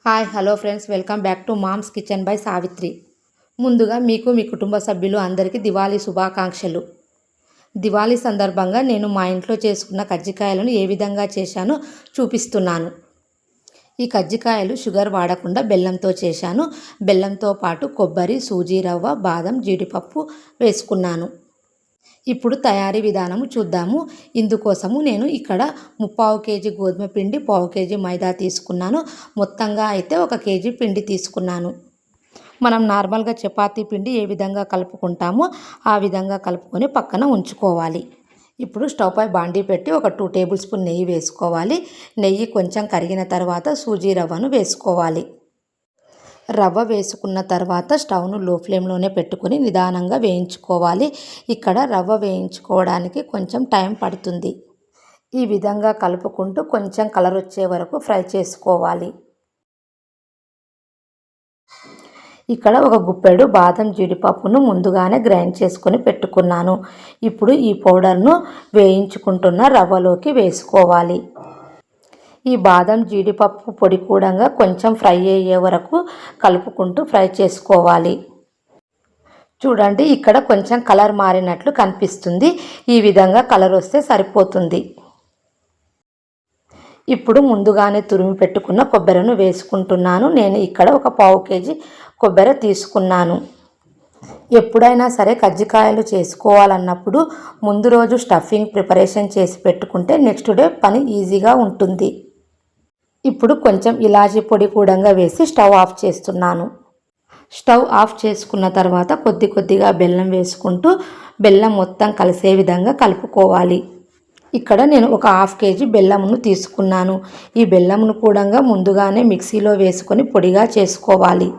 Hi hello friends, welcome back to mom's kitchen by Savitri. ముందుగా మీకు మీ కుటుంబ సభ్యులు అందరికీ దివాళీ శుభాకాంక్షలు. దివాళీ సందర్భంగా నేను మా ఇంట్లో చేసుకున్న కజ్జికాయలను ఏ విధంగా చేశానో చూపిస్తున్నాను. ఈ కజ్జికాయలు షుగర్ వాడకుండా బెల్లంతో చేశాను. బెల్లంతో పాటు కొబ్బరి, సూజీ రవ్వ, బాదం, జీడిపప్పు వేసుకున్నాను. ఇప్పుడు తయారీ విధానము చూద్దాము. ఇందుకోసము నేను ఇక్కడ 3/4 కేజీ గోధుమ పిండి, 1/4 కేజీ మైదా తీసుకున్నాను. మొత్తంగా అయితే 1 కేజీ పిండి తీసుకున్నాను. మనం నార్మల్గా చపాతీ పిండి ఏ విధంగా కలుపుకుంటామో ఆ విధంగా కలుపుకొని పక్కన ఉంచుకోవాలి. ఇప్పుడు స్టవ్ పై బాండీ పెట్టి ఒక 2 టేబుల్ స్పూన్ నెయ్యి వేసుకోవాలి. నెయ్యి కొంచెం కరిగిన తర్వాత సూజీ రవ్వను వేసుకోవాలి. రవ్వ వేసుకున్న తర్వాత స్టవ్ను లో ఫ్లేమ్లోనే పెట్టుకొని నిదానంగా వేయించుకోవాలి. ఇక్కడ రవ్వ వేయించుకోవడానికి కొంచెం టైం పడుతుంది. ఈ విధంగా కలుపుకుంటూ కొంచెం కలర్ వచ్చే వరకు ఫ్రై చేసుకోవాలి. ఇక్కడ ఒక గుప్పెడు బాదం, జీడిపప్పును ముందుగానే గ్రైండ్ చేసుకొని పెట్టుకున్నాను. ఇప్పుడు ఈ పౌడర్ను వేయించుకుంటున్న రవ్వలోకి వేసుకోవాలి. ఈ బాదం, జీడిపప్పు పొడి కూడా కొంచెం ఫ్రై అయ్యే వరకు కలుపుకుంటూ ఫ్రై చేసుకోవాలి. చూడండి, ఇక్కడ కొంచెం కలర్ మారినట్లు కనిపిస్తుంది. ఈ విధంగా కలర్ వస్తే సరిపోతుంది. ఇప్పుడు ముందుగానే తురిమి పెట్టుకున్న కొబ్బరిను వేసుకుంటున్నాను. నేను ఇక్కడ ఒక 1/4 కేజీ కొబ్బరి తీసుకున్నాను. ఎప్పుడైనా సరే కజ్జికాయలు చేసుకోవాలన్నప్పుడు ముందు రోజు స్టఫింగ్ ప్రిపరేషన్ చేసి పెట్టుకుంటే నెక్స్ట్ డే పని ఈజీగా ఉంటుంది. ఇప్పుడు కొంచెం ఇలాచీ పొడి కూడా వేసి స్టవ్ ఆఫ్ చేస్తున్నాను. స్టవ్ ఆఫ్ చేసుకున్న తర్వాత కొద్ది కొద్దిగా బెల్లం వేసుకుంటూ బెల్లం మొత్తం కలిసే విధంగా కలుపుకోవాలి. ఇక్కడ నేను ఒక 1/2 కేజీ బెల్లమును తీసుకున్నాను. ఈ బెల్లమును కూడా ముందుగానే మిక్సీలో వేసుకొని పొడిగా చేసుకోవాలి.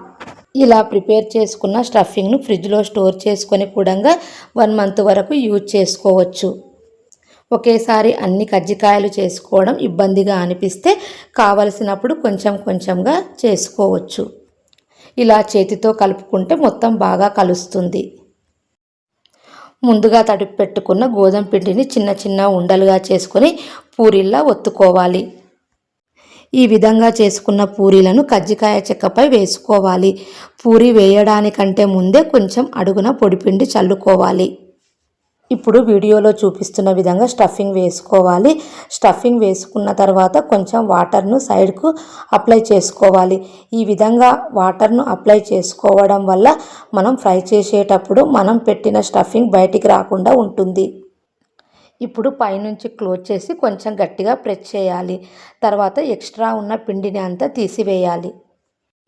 ఇలా ప్రిపేర్ చేసుకున్న స్టఫింగ్ను ఫ్రిడ్జ్లో స్టోర్ చేసుకొని కూడా 1 మంత్ వరకు యూజ్ చేసుకోవచ్చు. ఒకేసారి అన్ని కజ్జికాయలు చేసుకోవడం ఇబ్బందిగా అనిపిస్తే కావలసినప్పుడు కొంచెం కొంచెంగా చేసుకోవచ్చు. ఇలా చేతితో కలుపుకుంటే మొత్తం బాగా కలుస్తుంది. ముందుగా తడిపి పెట్టుకున్న గోధుమ పిండిని చిన్న చిన్న ఉండలుగా చేసుకొని పూరీల్లా ఒత్తుకోవాలి. ఈ విధంగా చేసుకున్న పూరీలను కజ్జికాయ చెక్కపై వేసుకోవాలి. పూరీ వేయడానికంటే ముందే కొంచెం అడుగున పొడిపిండి చల్లుకోవాలి. ఇప్పుడు వీడియోలో చూపిస్తున్న విధంగా స్టఫింగ్ వేసుకోవాలి. స్టఫింగ్ వేసుకున్న తర్వాత కొంచెం వాటర్ను సైడ్కు అప్లై చేసుకోవాలి. ఈ విధంగా వాటర్ను అప్లై చేసుకోవడం వల్ల మనం ఫ్రై చేసేటప్పుడు మనం పెట్టిన స్టఫింగ్ బయటికి రాకుండా ఉంటుంది. ఇప్పుడు పైనుంచి క్లోజ్ చేసి కొంచెం గట్టిగా ప్రెస్ చేయాలి. తర్వాత ఎక్స్ట్రా ఉన్న పిండిని అంతా తీసివేయాలి.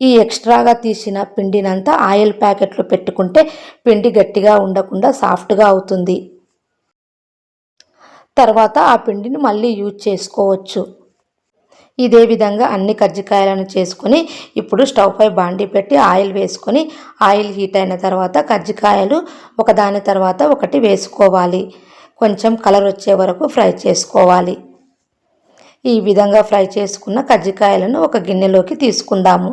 ఈ ఎక్స్ట్రాగా తీసిన పిండినంతా ఆయిల్ ప్యాకెట్లో పెట్టుకుంటే పిండి గట్టిగా ఉండకుండా సాఫ్ట్గా అవుతుంది. తర్వాత ఆ పిండిని మళ్ళీ యూజ్ చేసుకోవచ్చు. ఇదే విధంగా అన్ని కజ్జికాయలను చేసుకొని ఇప్పుడు స్టవ్ పై బాండీ పెట్టి ఆయిల్ వేసుకొని ఆయిల్ హీట్ అయిన తర్వాత కజ్జికాయలు ఒకదాని తర్వాత ఒకటి వేసుకోవాలి. కొంచెం కలర్ వచ్చే వరకు ఫ్రై చేసుకోవాలి. ఈ విధంగా ఫ్రై చేసుకున్న కజ్జికాయలను ఒక గిన్నెలోకి తీసుకుందాము.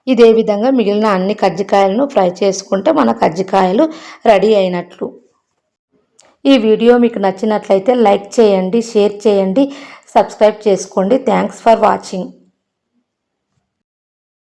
ఇదే విధంగా మిగిలిన అన్ని కజ్జికాయలను ఫ్రై చేసుకుంటే మన కజ్జికాయలు రెడీ అయినట్లు. ఈ వీడియో మీకు నచ్చినట్లయితే లైక్ చేయండి, షేర్ చేయండి, సబ్స్క్రైబ్ చేసుకోండి. Thanks for watching.